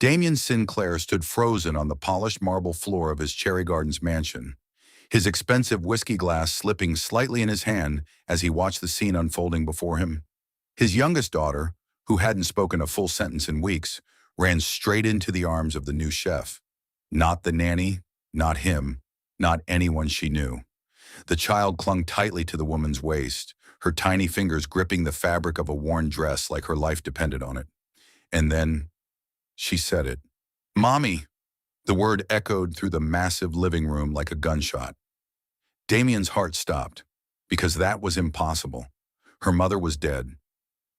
Damien Sinclair stood frozen on the polished marble floor of his Cherry Gardens mansion, his expensive whiskey glass slipping slightly in his hand as he watched the scene unfolding before him. His youngest daughter, who hadn't spoken a full sentence in weeks, ran straight into the arms of the new chef. Not the nanny, not him, not anyone she knew. The child clung tightly to the woman's waist, her tiny fingers gripping the fabric of a worn dress like her life depended on it. And then she said it. "Mommy!" The word echoed through the massive living room like a gunshot. Damien's heart stopped, because that was impossible. Her mother was dead.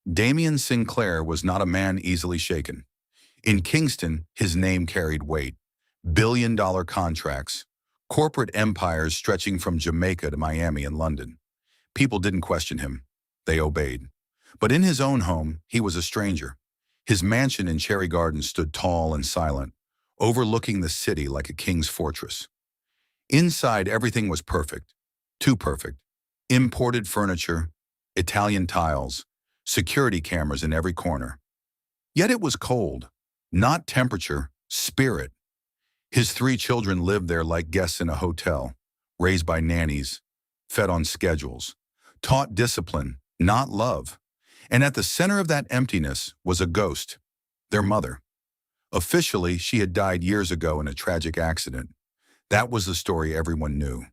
Damien Sinclair was not a man easily shaken. In Kingston, his name carried weight. Billion-dollar contracts, corporate empires stretching from Jamaica to Miami and London. People didn't question him. They obeyed. But in his own home, he was a stranger. His mansion in Cherry Gardens stood tall and silent, overlooking the city like a king's fortress. Inside, everything was perfect. Too perfect. Imported furniture, Italian tiles, security cameras in every corner. Yet it was cold. Not temperature, spirit. His 3 children lived there like guests in a hotel, raised by nannies, fed on schedules, taught discipline, not love. And at the center of that emptiness was a ghost, their mother. Officially, she had died years ago in a tragic accident. That was the story everyone knew.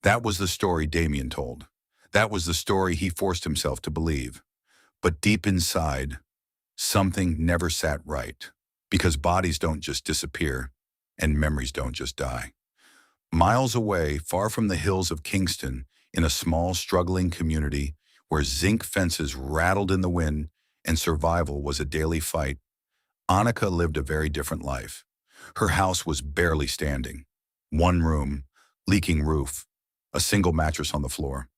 That was the story Damien told. That was the story he forced himself to believe. But deep inside, something never sat right, because bodies don't just disappear, and memories don't just die. Miles away, far from the hills of Kingston, in a small, struggling community where zinc fences rattled in the wind and survival was a daily fight, Annika lived a very different life. Her house was barely standing. 1 room, leaking roof, a single mattress on the floor.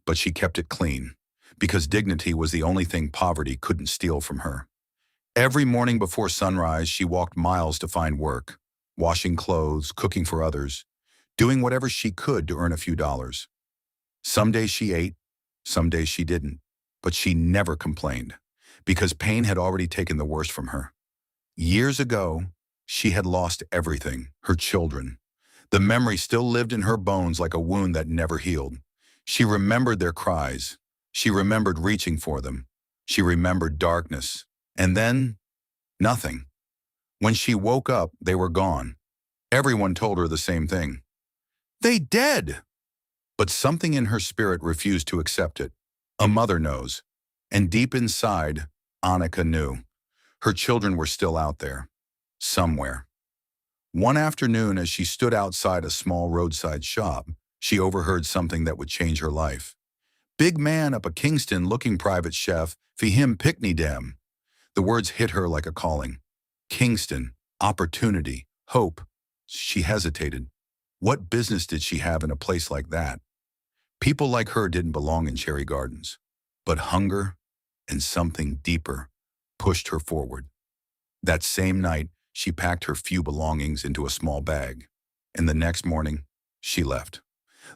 But she kept it clean, because dignity was the only thing poverty couldn't steal from her. Every morning before sunrise, she walked miles to find work, washing clothes, cooking for others, doing whatever she could to earn a few dollars. Some days she ate, some days she didn't, but she never complained, because pain had already taken the worst from her. Years ago, she had lost everything, her children. The memory still lived in her bones like a wound that never healed. She remembered their cries. She remembered reaching for them. She remembered darkness. And then, nothing. When she woke up, they were gone. Everyone told her the same thing. "They dead!" But something in her spirit refused to accept it. A mother knows. And deep inside, Annika knew. Her children were still out there. Somewhere. One afternoon, as she stood outside a small roadside shop, she overheard something that would change her life. "Big man up a Kingston looking private chef, fi him pickney dem." The words hit her like a calling. Kingston, opportunity, hope. She hesitated. What business did she have in a place like that? People like her didn't belong in Cherry Gardens. But hunger and something deeper pushed her forward. That same night, she packed her few belongings into a small bag. And the next morning, she left.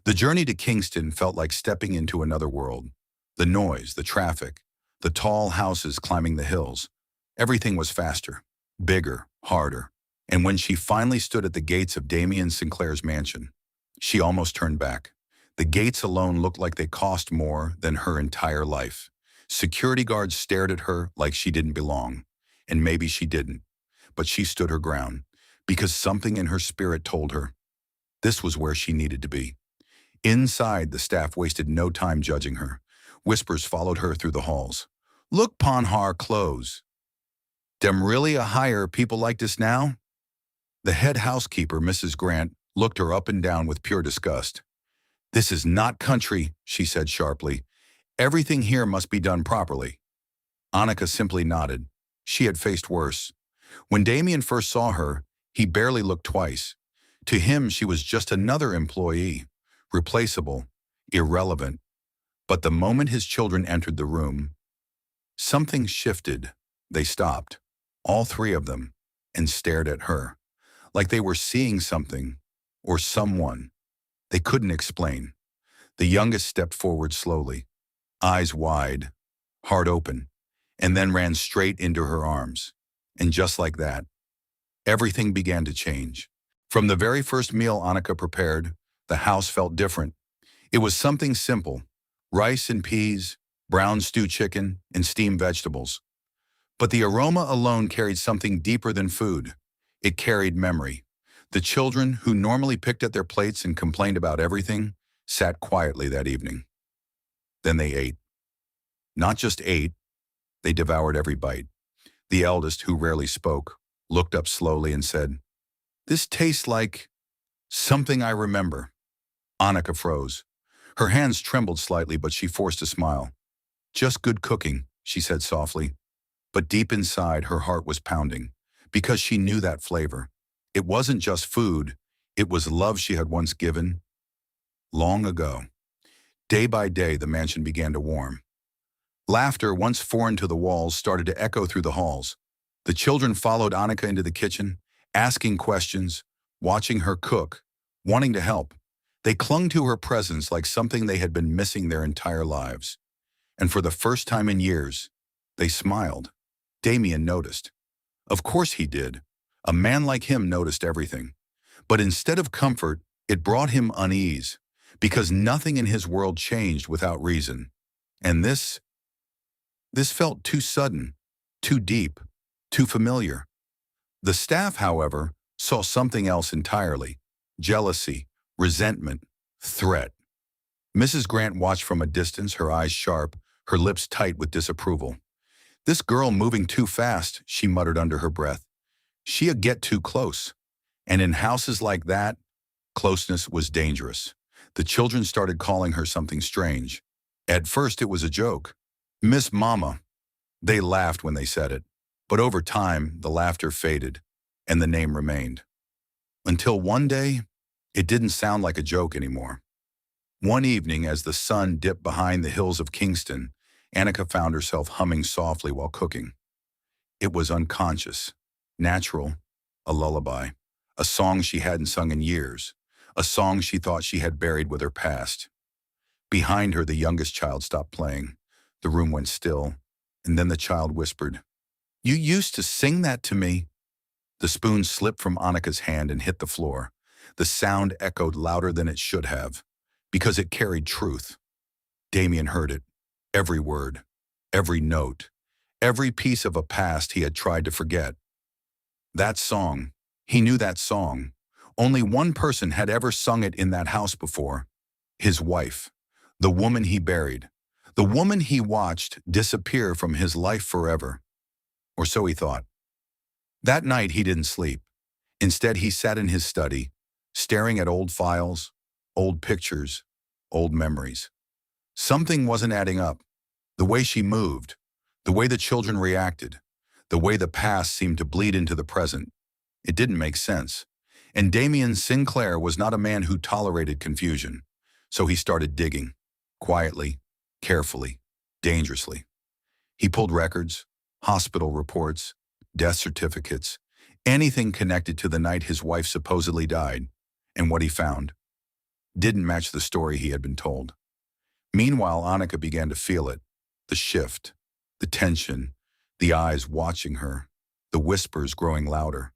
The journey to Kingston felt like stepping into another world. The noise, the traffic, the tall houses climbing the hills. Everything was faster, bigger, harder. And when she finally stood at the gates of Damien Sinclair's mansion, she almost turned back. The gates alone looked like they cost more than her entire life. Security guards stared at her like she didn't belong. And maybe she didn't. But she stood her ground, because something in her spirit told her this was where she needed to be. Inside, the staff wasted no time judging her. Whispers followed her through the halls. "Look pon har clothes. Dem really a hire people like this now?" The head housekeeper, Mrs. Grant, looked her up and down with pure disgust. "This is not country," she said sharply. "Everything here must be done properly." Annika simply nodded. She had faced worse. When Damien first saw her, he barely looked twice. To him, she was just another employee, replaceable, irrelevant. But the moment his children entered the room, something shifted. They stopped, all 3 of them, and stared at her, like they were seeing something, or someone, they couldn't explain. The youngest stepped forward slowly, eyes wide, heart open, and then ran straight into her arms. And just like that, everything began to change. From the very first meal Annika prepared, the house felt different. It was something simple: rice and peas, brown stew chicken, and steamed vegetables. But the aroma alone carried something deeper than food. It carried memory. The children, who normally picked at their plates and complained about everything, sat quietly that evening. Then they ate. Not just ate, they devoured every bite. The eldest, who rarely spoke, looked up slowly and said, "This tastes like something I remember." Annika froze. Her hands trembled slightly, but she forced a smile. "Just good cooking," she said softly. But deep inside, her heart was pounding, because she knew that flavor. It wasn't just food, it was love she had once given, long ago. Day by day, the mansion began to warm. Laughter, once foreign to the walls, started to echo through the halls. The children followed Annika into the kitchen, asking questions, watching her cook, wanting to help. They clung to her presence like something they had been missing their entire lives. And for the first time in years, they smiled. Damien noticed. Of course he did. A man like him noticed everything. But instead of comfort, it brought him unease, because nothing in his world changed without reason. And this felt too sudden, too deep, too familiar. The staff, however, saw something else entirely: jealousy, resentment, threat. Mrs. Grant watched from a distance, her eyes sharp, her lips tight with disapproval. "This girl moving too fast," she muttered under her breath. "She'll get too close." And in houses like that, closeness was dangerous. The children started calling her something strange. At first it was a joke. "Miss Mama." They laughed when they said it. But over time, the laughter faded, and the name remained. Until one day, it didn't sound like a joke anymore. One evening, as the sun dipped behind the hills of Kingston, Annika found herself humming softly while cooking. It was unconscious, natural, a lullaby, a song she hadn't sung in years, a song she thought she had buried with her past. Behind her, the youngest child stopped playing. The room went still, and then the child whispered, "You used to sing that to me." The spoon slipped from Annika's hand and hit the floor. The sound echoed louder than it should have, because it carried truth. Damien heard it, every word, every note, every piece of a past he had tried to forget. That song, he knew that song. Only one person had ever sung it in that house before: his wife, the woman he buried, the woman he watched disappear from his life forever. Or so he thought. That night he didn't sleep. Instead, he sat in his study, staring at old files, old pictures, old memories. Something wasn't adding up. The way she moved, the way the children reacted, the way the past seemed to bleed into the present. It didn't make sense. And Damien Sinclair was not a man who tolerated confusion. So he started digging, quietly, carefully, dangerously. He pulled records, hospital reports, death certificates, anything connected to the night his wife supposedly died, and what he found didn't match the story he had been told. Meanwhile, Annika began to feel it: the shift, the tension, the eyes watching her, the whispers growing louder.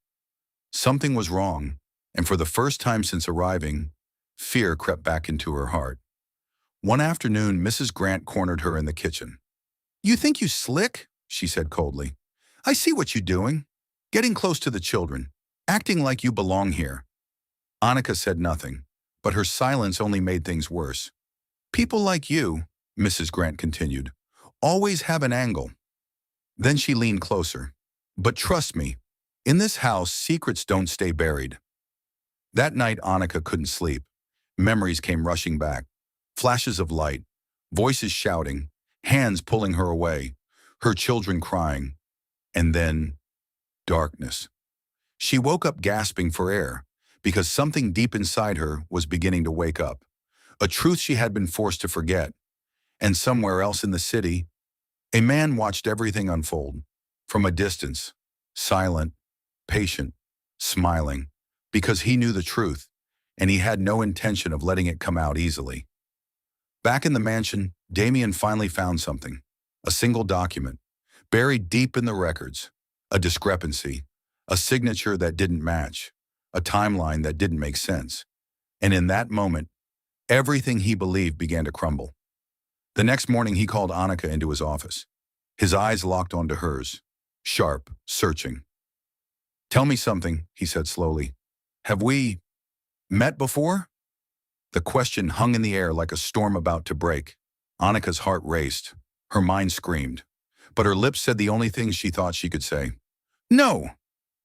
Something was wrong, and for the first time since arriving, fear crept back into her heart. One afternoon, Mrs. Grant cornered her in the kitchen. "You think you slick?" she said coldly. "I see what you're doing. Getting close to the children, acting like you belong here." Annika said nothing, but her silence only made things worse. "People like you," Mrs. Grant continued, "always have an angle." Then she leaned closer. "But trust me, in this house, secrets don't stay buried." That night, Annika couldn't sleep. Memories came rushing back. Flashes of light, voices shouting, hands pulling her away, her children crying, and then darkness. She woke up gasping for air, because something deep inside her was beginning to wake up, a truth she had been forced to forget. And somewhere else in the city, a man watched everything unfold, from a distance, silent, patient, smiling, because he knew the truth, and he had no intention of letting it come out easily. Back in the mansion, Damien finally found something: a single document, buried deep in the records, a discrepancy, a signature that didn't match, a timeline that didn't make sense. And in that moment, everything he believed began to crumble. The next morning, he called Annika into his office. His eyes locked onto hers, sharp, searching. "Tell me something," he said slowly. "Have we met before?" The question hung in the air like a storm about to break. Annika's heart raced. Her mind screamed. But her lips said the only thing she thought she could say. "No!"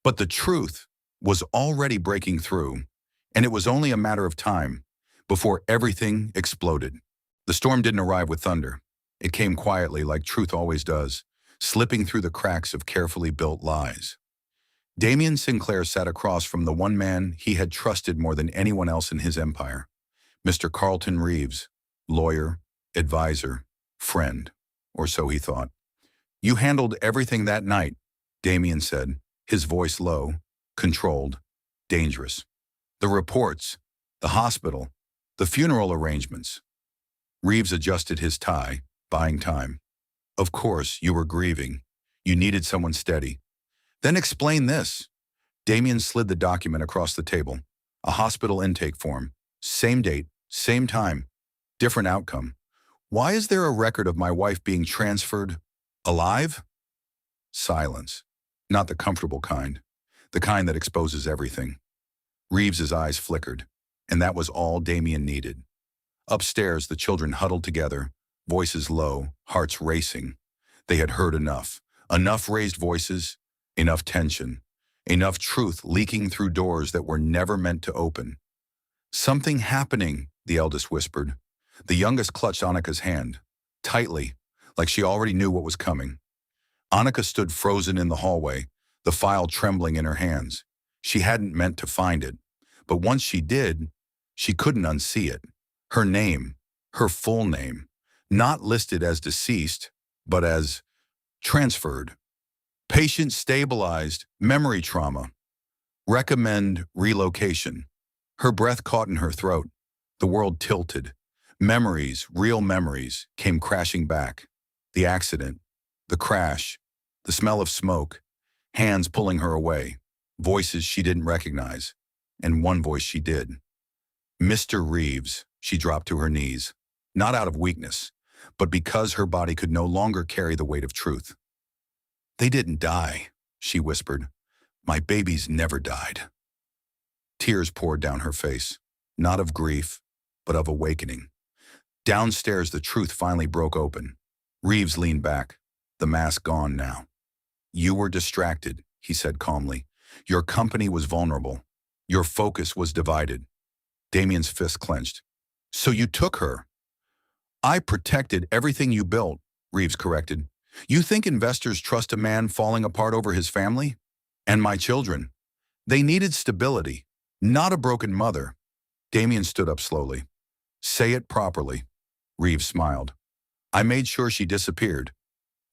But the truth was already breaking through, and it was only a matter of time before everything exploded. The storm didn't arrive with thunder. It came quietly, like truth always does, slipping through the cracks of carefully built lies. Damien Sinclair sat across from the one man he had trusted more than anyone else in his empire, Mr. Carlton Reeves, lawyer, advisor, friend, or so he thought. "You handled everything that night," Damien said, his voice low, controlled, dangerous. "The reports, the hospital, the funeral arrangements." Reeves adjusted his tie, buying time. "Of course, you were grieving. You needed someone steady. Then explain this." Damien slid the document across the table. A hospital intake form. Same date, same time, different outcome. "Why is there a record of my wife being transferred alive?" Silence. Not the comfortable kind. The kind that exposes everything. Reeves's eyes flickered, and that was all Damien needed. Upstairs, the children huddled together, voices low, hearts racing. They had heard enough. Enough raised voices, enough tension, enough truth leaking through doors that were never meant to open. "Something happening," the eldest whispered. The youngest clutched Annika's hand, tightly, like she already knew what was coming. Annika stood frozen in the hallway, the file trembling in her hands. She hadn't meant to find it, but once she did, she couldn't unsee it. Her name, her full name, not listed as deceased, but as transferred. "Patient stabilized, memory trauma. Recommend relocation." Her breath caught in her throat. The world tilted. Memories, real memories, came crashing back. The accident, the crash, the smell of smoke, hands pulling her away, voices she didn't recognize, and one voice she did. "Mr. Reeves," she dropped to her knees, not out of weakness, but because her body could no longer carry the weight of truth. "They didn't die," she whispered. "My babies never died." Tears poured down her face, not of grief, but of awakening. Downstairs, the truth finally broke open. Reeves leaned back, the mask gone now. "You were distracted," he said calmly. "Your company was vulnerable. Your focus was divided." Damien's fist clenched. "So you took her?" "I protected everything you built," Reeves corrected. "You think investors trust a man falling apart over his family? And my children. They needed stability, not a broken mother." Damien stood up slowly. "Say it properly." Reeves smiled. "I made sure she disappeared."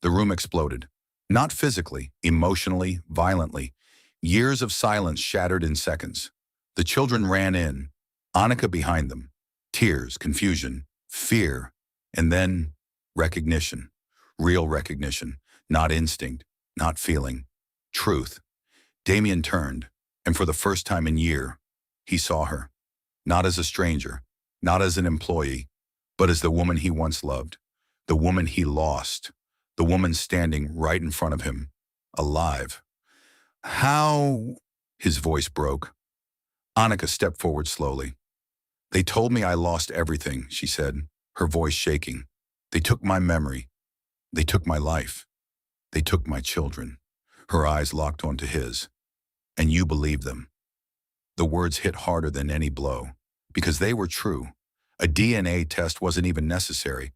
The room exploded. Not physically, emotionally, violently. Years of silence shattered in seconds. The children ran in, Annika behind them. Tears, confusion, fear, and then recognition. Real recognition, not instinct, not feeling. Truth. Damien turned, and for the first time in years, he saw her. Not as a stranger, not as an employee, but as the woman he once loved, the woman he lost, the woman standing right in front of him, alive. "How?" His voice broke. Annika stepped forward slowly. "They told me I lost everything," she said, her voice shaking. "They took my memory. They took my life. They took my children." Her eyes locked onto his. "And you believed them." The words hit harder than any blow, because they were true. A DNA test wasn't even necessary,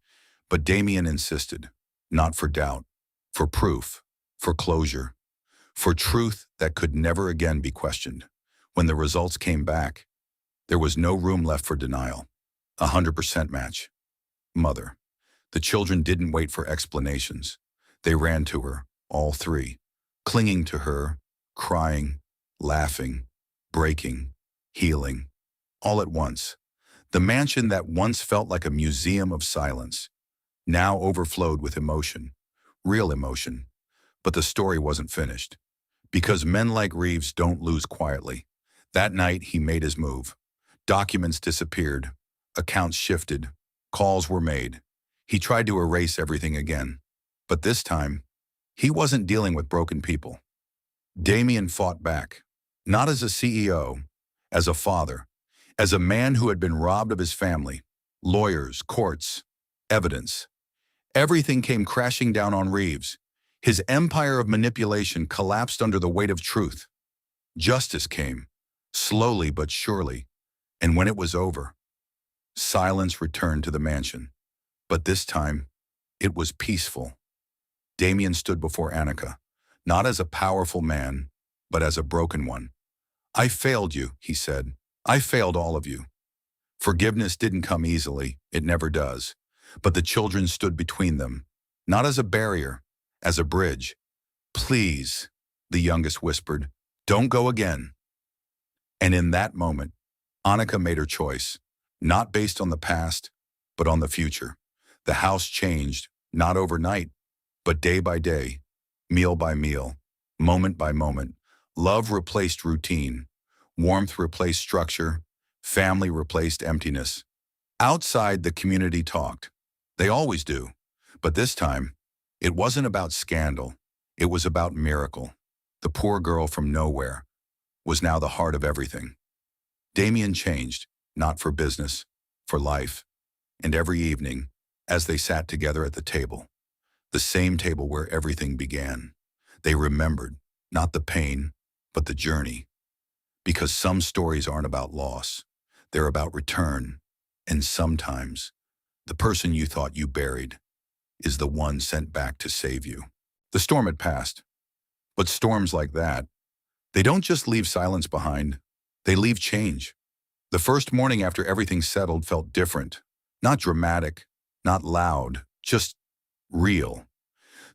but Damien insisted, not for doubt, for proof, for closure, for truth that could never again be questioned. When the results came back, there was no room left for denial. 100% match. Mother. The children didn't wait for explanations. They ran to her, all three, clinging to her, crying, laughing, breaking, healing, all at once. The mansion that once felt like a museum of silence now overflowed with emotion, real emotion. But the story wasn't finished. Because men like Reeves don't lose quietly. That night, he made his move. Documents disappeared. Accounts shifted. Calls were made. He tried to erase everything again. But this time, he wasn't dealing with broken people. Damien fought back. Not as a CEO, as a father, as a man who had been robbed of his family, lawyers, courts, evidence. Everything came crashing down on Reeves. His empire of manipulation collapsed under the weight of truth. Justice came, slowly but surely, and when it was over, silence returned to the mansion. But this time, it was peaceful. Damien stood before Annika, not as a powerful man, but as a broken one. "I failed you," he said. "I failed all of you." Forgiveness didn't come easily, it never does. But the children stood between them, not as a barrier, as a bridge. "Please," the youngest whispered, "don't go again." And in that moment, Annika made her choice, not based on the past, but on the future. The house changed, not overnight, but day by day, meal by meal, moment by moment. Love replaced routine. Warmth replaced structure. Family replaced emptiness. Outside, the community talked. They always do. But this time, it wasn't about scandal. It was about miracle. The poor girl from nowhere was now the heart of everything. Damien changed, not for business, for life. And every evening, as they sat together at the table, the same table where everything began, they remembered not the pain, but the journey. Because some stories aren't about loss. They're about return. And sometimes, the person you thought you buried is the one sent back to save you. The storm had passed. But storms like that, they don't just leave silence behind. They leave change. The first morning after everything settled felt different. Not dramatic, not loud, just real.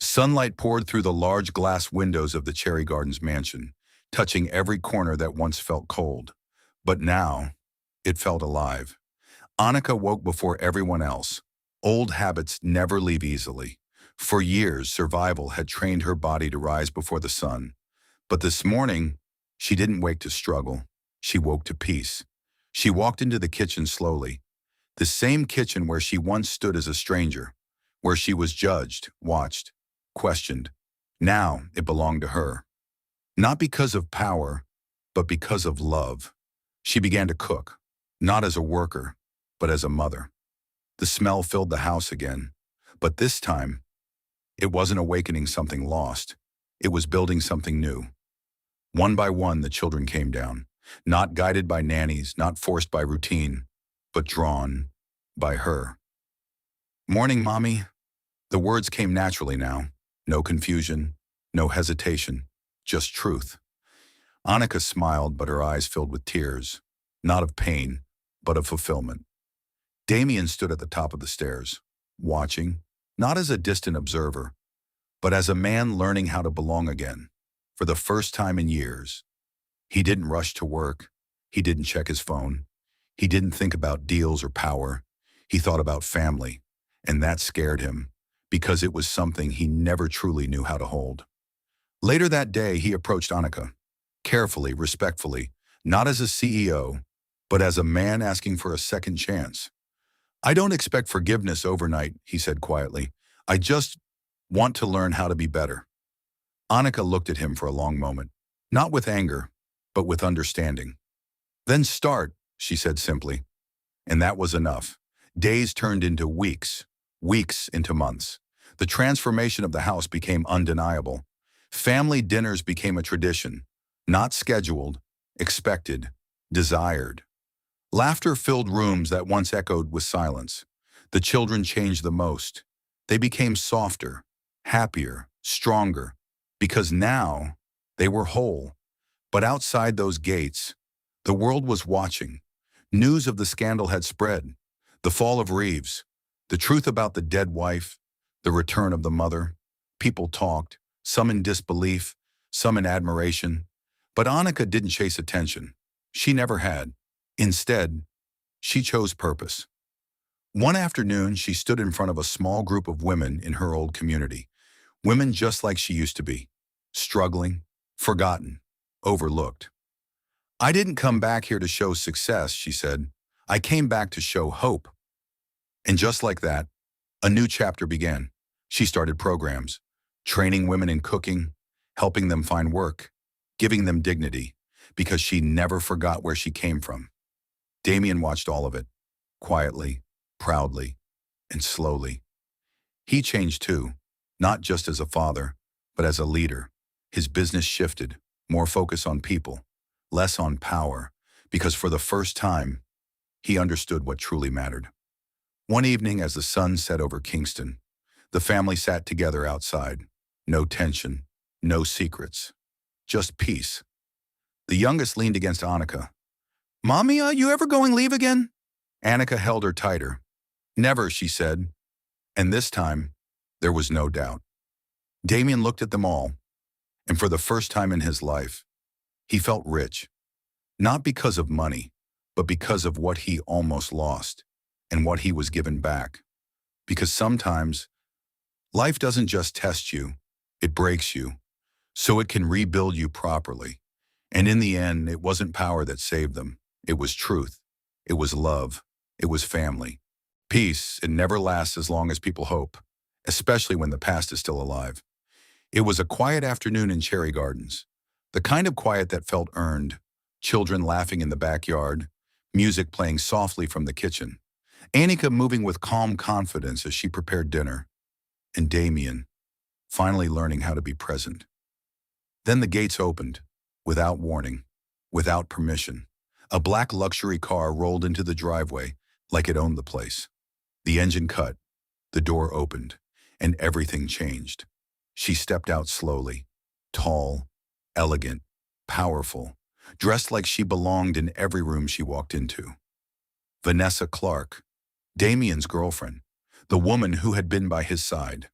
Sunlight poured through the large glass windows of the Cherry Gardens mansion, touching every corner that once felt cold. But now, it felt alive. Annika woke before everyone else. Old habits never leave easily. For years, survival had trained her body to rise before the sun. But this morning, she didn't wake to struggle. She woke to peace. She walked into the kitchen slowly. The same kitchen where she once stood as a stranger, where she was judged, watched, questioned. Now it belonged to her. Not because of power, but because of love. She began to cook, not as a worker, but as a mother. The smell filled the house again, but this time, it wasn't awakening something lost. It was building something new. One by one, the children came down, not guided by nannies, not forced by routine, but drawn by her. "Morning, Mommy." The words came naturally now. No confusion, no hesitation, just truth. Annika smiled, but her eyes filled with tears, not of pain, but of fulfillment. Damien stood at the top of the stairs, watching, not as a distant observer, but as a man learning how to belong again, for the first time in years. He didn't rush to work. He didn't check his phone. He didn't think about deals or power. He thought about family, and that scared him, because it was something he never truly knew how to hold. Later that day, he approached Annika, carefully, respectfully, not as a CEO, but as a man asking for a second chance. "I don't expect forgiveness overnight," he said quietly. "I just want to learn how to be better." Annika looked at him for a long moment, not with anger, but with understanding. "Then start," she said simply. And that was enough. Days turned into weeks, weeks into months. The transformation of the house became undeniable. Family dinners became a tradition, not scheduled, expected, desired. Laughter filled rooms that once echoed with silence. The children changed the most. They became softer, happier, stronger, because now they were whole. But outside those gates, the world was watching. News of the scandal had spread. The fall of Reeves, the truth about the dead wife, the return of the mother. People talked, some in disbelief, some in admiration. But Annika didn't chase attention. She never had. Instead, she chose purpose. One afternoon, she stood in front of a small group of women in her old community. Women just like she used to be, struggling, Forgotten. Overlooked. I didn't come back here to show success, she said. I came back to show hope. And just like that, a new chapter began. She started programs, training women in cooking, helping them find work, giving them dignity, because she never forgot where she came from. Damien watched all of it, quietly, proudly, and slowly. He changed too, not just as a father, but as a leader. His business shifted, more focus on people, less on power, because for the first time, he understood what truly mattered. One evening as the sun set over Kingston, the family sat together outside. No tension, no secrets, just peace. The youngest leaned against Annika. "Mommy, you ever going leave again?" Annika held her tighter. "Never," she said. And this time, there was no doubt. Damien looked at them all, and for the first time in his life, he felt rich. Not because of money, but because of what he almost lost and what he was given back. Because sometimes, life doesn't just test you, it breaks you, so it can rebuild you properly. And in the end, it wasn't power that saved them. It was truth. It was love. It was family. Peace, it never lasts as long as people hope, especially when the past is still alive. It was a quiet afternoon in Cherry Gardens, the kind of quiet that felt earned, children laughing in the backyard, music playing softly from the kitchen, Annika moving with calm confidence as she prepared dinner, and Damien finally learning how to be present. Then the gates opened, without warning, without permission. A black luxury car rolled into the driveway like it owned the place. The engine cut, the door opened, and everything changed. She stepped out slowly, tall, elegant, powerful, dressed like she belonged in every room she walked into. Vanessa Clark, Damien's girlfriend, the woman who had been by his side.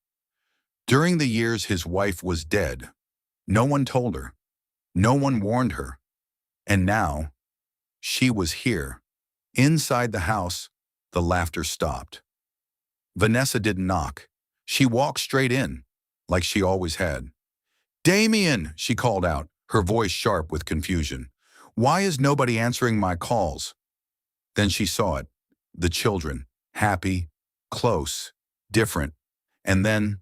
During the years his wife was dead, no one told her, no one warned her. And now, she was here. Inside the house, the laughter stopped. Vanessa didn't knock. She walked straight in, like she always had. "Damien," she called out, her voice sharp with confusion. "Why is nobody answering my calls?" Then she saw it. The children, happy, close, different. And then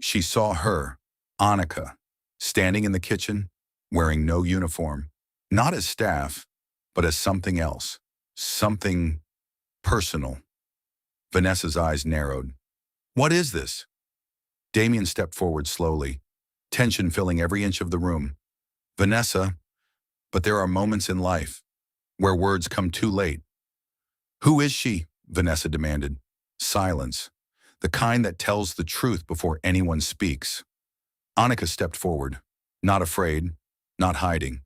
she saw her, Annika, standing in the kitchen, wearing no uniform, not as staff, but as something else, something personal. Vanessa's eyes narrowed. "What is this?" Damien stepped forward slowly, tension filling every inch of the room. "Vanessa, but there are moments in life where words come too late." "Who is she?" Vanessa demanded. Silence, the kind that tells the truth before anyone speaks. Annika stepped forward, not afraid, not hiding.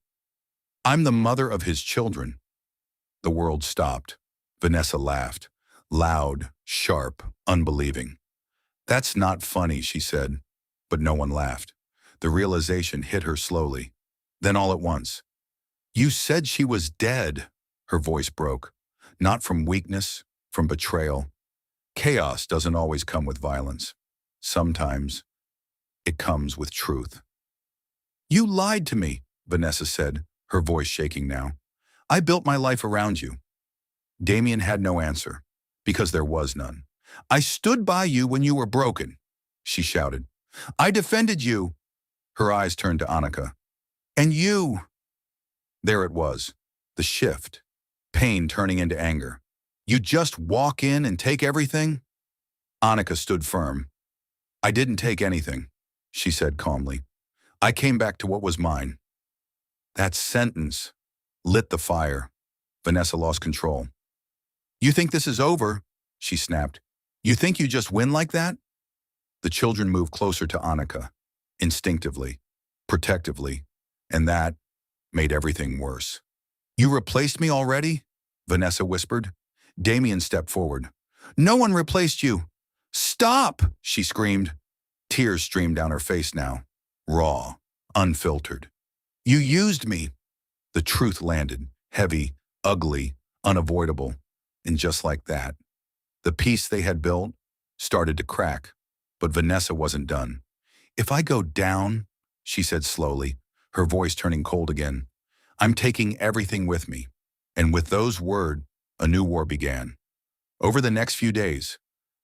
"I'm the mother of his children." The world stopped. Vanessa laughed, loud, sharp, unbelieving. "That's not funny," she said, but no one laughed. The realization hit her slowly. Then all at once, "You said she was dead." Her voice broke, not from weakness, from betrayal. Chaos doesn't always come with violence. Sometimes it comes with truth. "You lied to me," Vanessa said, her voice shaking now. "I built my life around you." Damien had no answer, because there was none. "I stood by you when you were broken," she shouted. "I defended you." Her eyes turned to Annika. "And you." There it was, the shift, pain turning into anger. "You just walk in and take everything?" Annika stood firm. "I didn't take anything," she said calmly. "I came back to what was mine." That sentence lit the fire. Vanessa lost control. "You think this is over?" she snapped. "You think you just win like that?" The children moved closer to Annika, instinctively, protectively, and that made everything worse. "You replaced me already?" Vanessa whispered. Damien stepped forward. "No one replaced you." "Stop!" she screamed. Tears streamed down her face now, raw, unfiltered. "You used me." The truth landed, heavy, ugly, unavoidable. And just like that, the peace they had built started to crack. But Vanessa wasn't done. "If I go down," she said slowly, her voice turning cold again. "I'm taking everything with me." And with those words, a new war began. Over the next few days,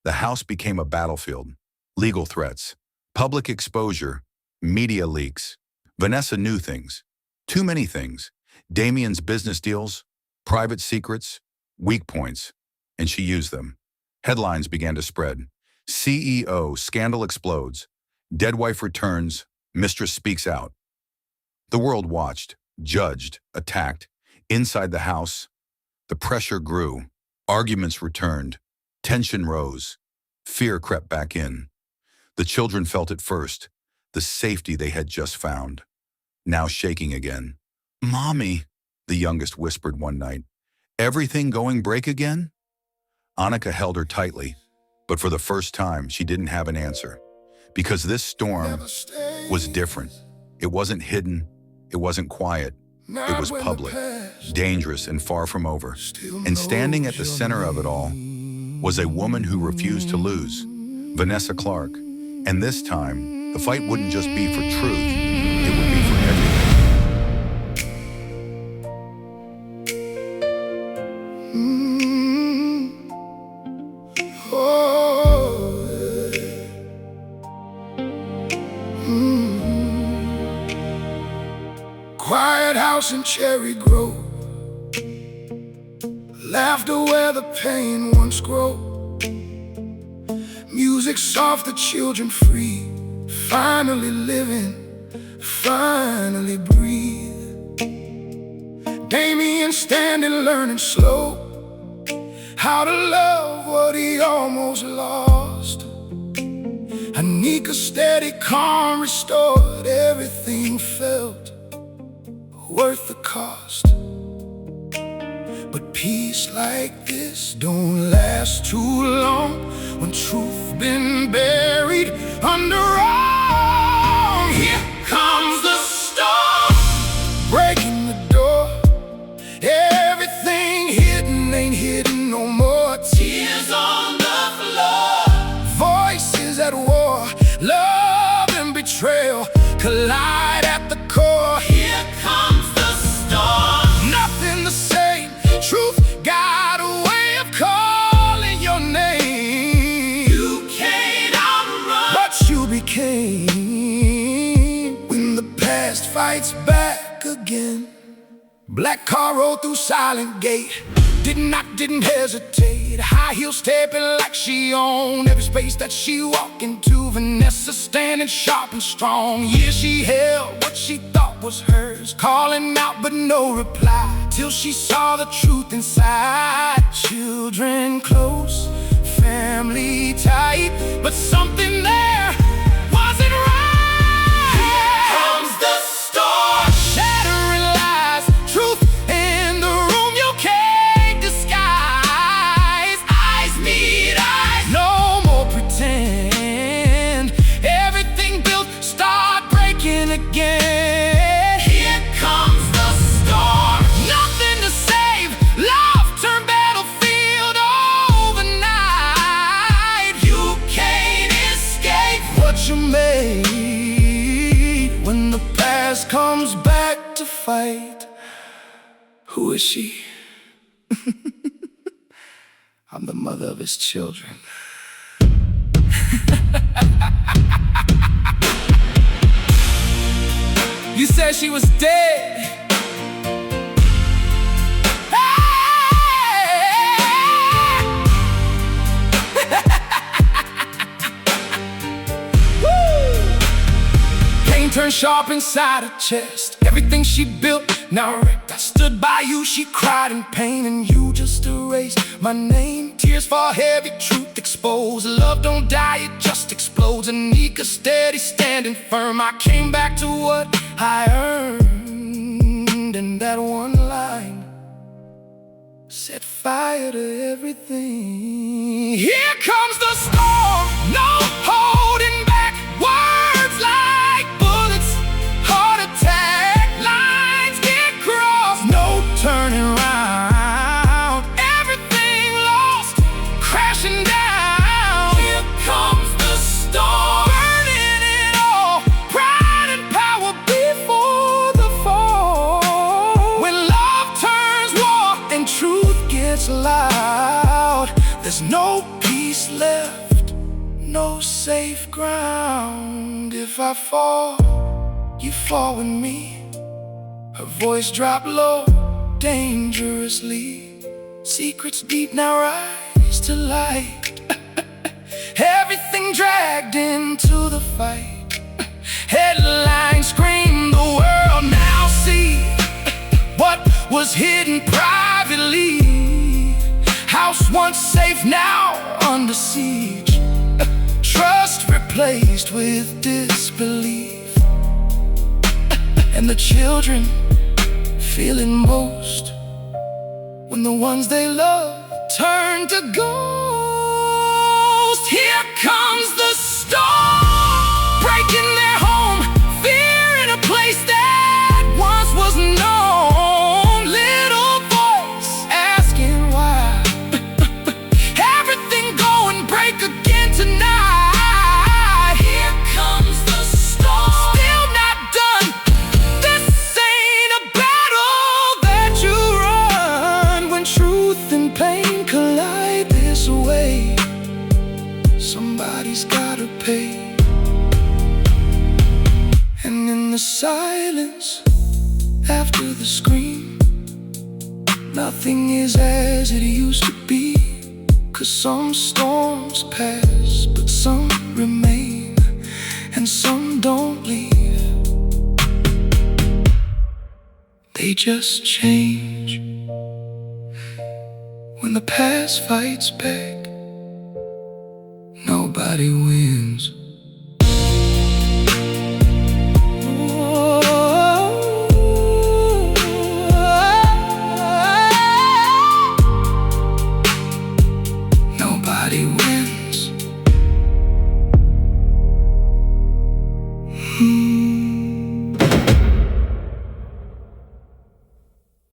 the house became a battlefield. Legal threats, public exposure, media leaks. Vanessa knew things. Too many things. Damien's business deals, private secrets, weak points, and she used them. Headlines began to spread. CEO, scandal explodes. Dead wife returns, mistress speaks out. The world watched, judged, attacked. Inside the house, the pressure grew. Arguments returned. Tension rose. Fear crept back in. The children felt it first, the safety they had just found. Now shaking again. "Mommy," the youngest whispered one night, "everything going break again?" Annika held her tightly, but for the first time, she didn't have an answer. Because this storm was different. It wasn't hidden. It wasn't quiet. It was public, dangerous, and far from over. And standing at the center of it all was a woman who refused to lose, Vanessa Clark. And this time, the fight wouldn't just be for truth, it would be for everything. Quiet house in Cherry Grove, laughter where the pain once grew. Music soft, the children free, finally living, finally breathe. Damien standing, learning slow how to love what he almost lost. Anika steady, calm, restored. Everything felt worth the cost. But peace like this don't last too long when truth been buried under wrong. Here comes the storm, breaking the door. Everything hidden ain't hidden no more. Tears on the floor, voices at war. Love and betrayal collide at the core. Here comes the storm, nothing the same. Truth got a way of calling your name. You can't outrun what you became. When the past fights back again. Black car rolled through silent gate. Didn't knock, didn't hesitate. High heels stepping like she owned every space that she walked into. Vanessa standing sharp and strong. Yeah, she held what she thought was hers, calling out but no reply, till she saw the truth inside. Children close, family tight, but something there wasn't right. Here comes the storm, shattering lies, truth in the room you can't disguise. Eyes meet eyes, no more pretend. Everything built start breaking again. Here comes the storm, nothing to save. Love turned battlefield overnight. You can't escape what you made when the past comes back to fight. Who is she? I'm the mother of his children. You said she was dead. Pain turned sharp inside her chest. Everything she built now wrecked. I stood by you, she cried in pain, and you just erased my name. Tears fall heavy, truth exposed. Love don't die, it just explodes. Anika steady, standing firm. I came back to what I earned, and that one line set fire to everything. Here comes the storm, no holding back. Words like bullets, heart attack. Lines get crossed, no turning around. Everything lost, crashing down. Here comes the storm, burning it all. Pride and power before gets loud. There's no peace left, no safe ground. If I fall, you fall with me. Her voice dropped low, dangerously. Secrets deep now rise to light. Everything dragged into the fight. Headlines scream, the world now see what was hidden privately. House once safe, now under siege. Trust replaced with disbelief. And the children feeling most when the ones they love turn to ghosts. Here comes the storm, breaking their home. Fear in a place that once was known. Little voice asking why. Everything go and break again tonight. Here comes the storm, still not done. This ain't a battle that you run. When truth and pain collide this way, somebody's gotta pay. And in the silence, after the scream, nothing is as it used to be. 'Cause some storms pass, but some remain, and some don't leave. They just change. When the past fights back, nobody wins.